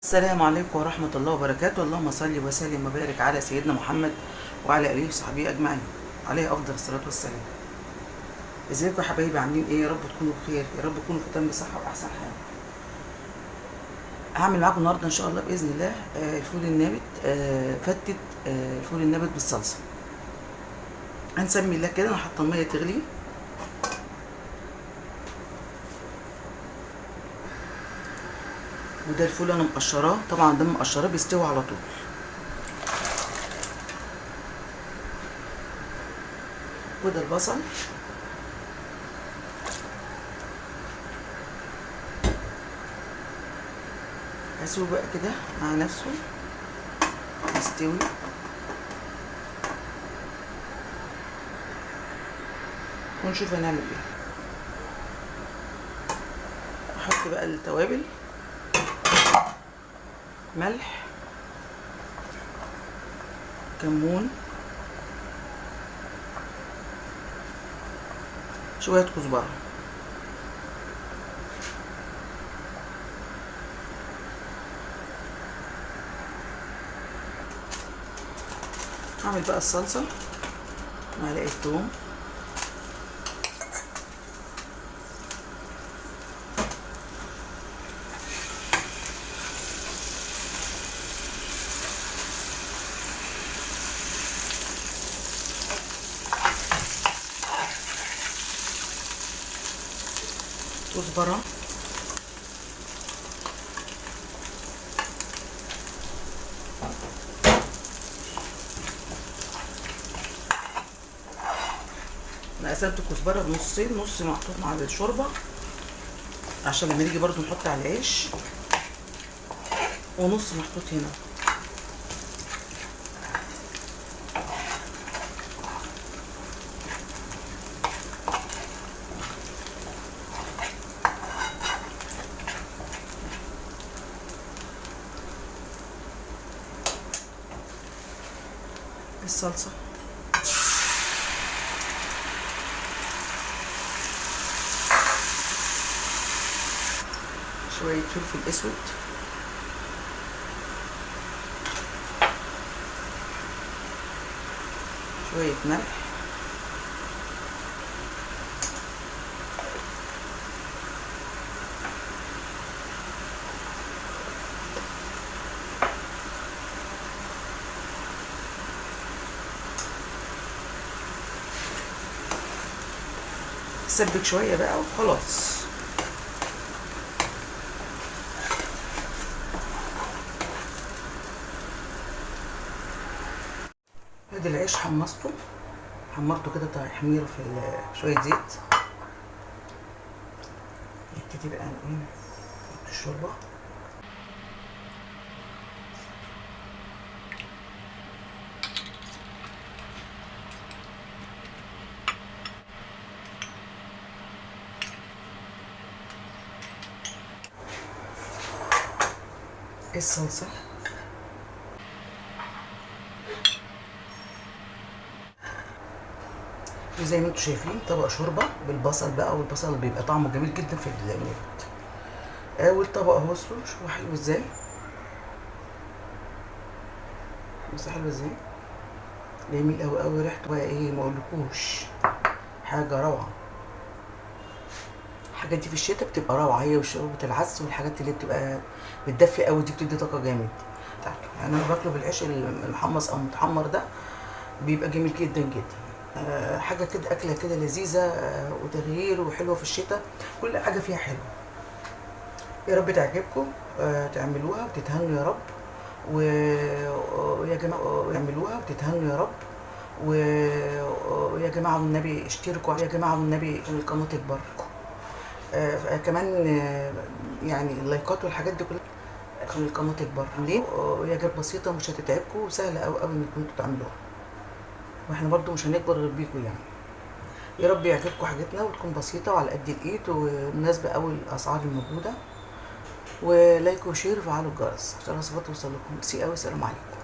السلام عليكم ورحمة الله وبركاته. اللهم صل وسلم وبارك على سيدنا محمد وعلى آله وصحبه أجمعين عليه أفضل الصلاة والسلام. ازيكم يا حبايبي، عاملين ايه؟ يا رب تكونوا بخير، يا رب تكونوا في تم صحة وأحسن حال. هعمل معاكم النهاردة إن شاء الله بإذن الله الفول النابت، فتة الفول النابت بالصلصة. هنسمي الله كده. أنا حاطة المية تغلي، وده الفول أنا مقشراه، طبعا ده مقشراه بيستوي على طول. وده البصل، هسيبه بقى كده مع نفسه يستوي. ونشوف هنعمل ايه. احط بقى التوابل، ملح، كمون، شوية كزبرة، هعمل بقى الصلصة، معلقة توم، كزبرة، انا قسمت الكزبرة بنصين، نص محطوط مع الشوربة عشان لما نيجي برضو نحط على العيش، ونص محطوط هنا. الصلصة، شوية فلفل اسود، شوية ملح، سبك شوية بقى وخلاص. ادي العيش حمرته كده تحميره في شوية زيت. نبتدي بقى نحط الشوربة، الصلصة، وزي ما انتم شايفين طبق شوربة بالبصل بقى، والبصل بيبقى طعمه جميل جدا في النبات. اول طبق اهو، شوفوا حلو ازاي، بصوا حلو ازاي، جميل قوي قوي، ريحته بقى ايه ما اقولكوش، حاجة روعة. الحاجات دي في الشتاء بتبقى روعة، هي وشوربة العدس والحاجات اللي بتبقى بتدفي قوي دي، بتدي طاقة جامد. يعني انا باكله بالعيش المحمص او المتحمر ده، بيبقى جميل جدا جدا. حاجة كده، أكلة كده لذيذة وتغيير وحلوة في الشتاء، كل حاجة فيها حلوة. يا رب تعجبكم، تعملوها وتتهنوا يا رب. ويا جماعة اعملوها وتتهنوا يا رب. ويا جماعة والنبي اشتركوا، يا جماعة والنبي عشان القناة تكبر. كمان يعني اللايكات والحاجات دي كلها عشان القناة تكبر. ليه؟ هي جت بسيطة، مش هتتعبكم، وسهلة أوي أوي إنكم انتوا تعملوها، واحنا برضو مش هنكبر غير بيكم يعني. يا رب يعجبكم حاجتنا وتكون بسيطة وعلى قد الايد ومناسبة أوي الأسعار الموجودة. ولايك وشير وفعلوا الجرس عشان الوصفات توصل لكم. ميرسي أوي، سلام عليكم.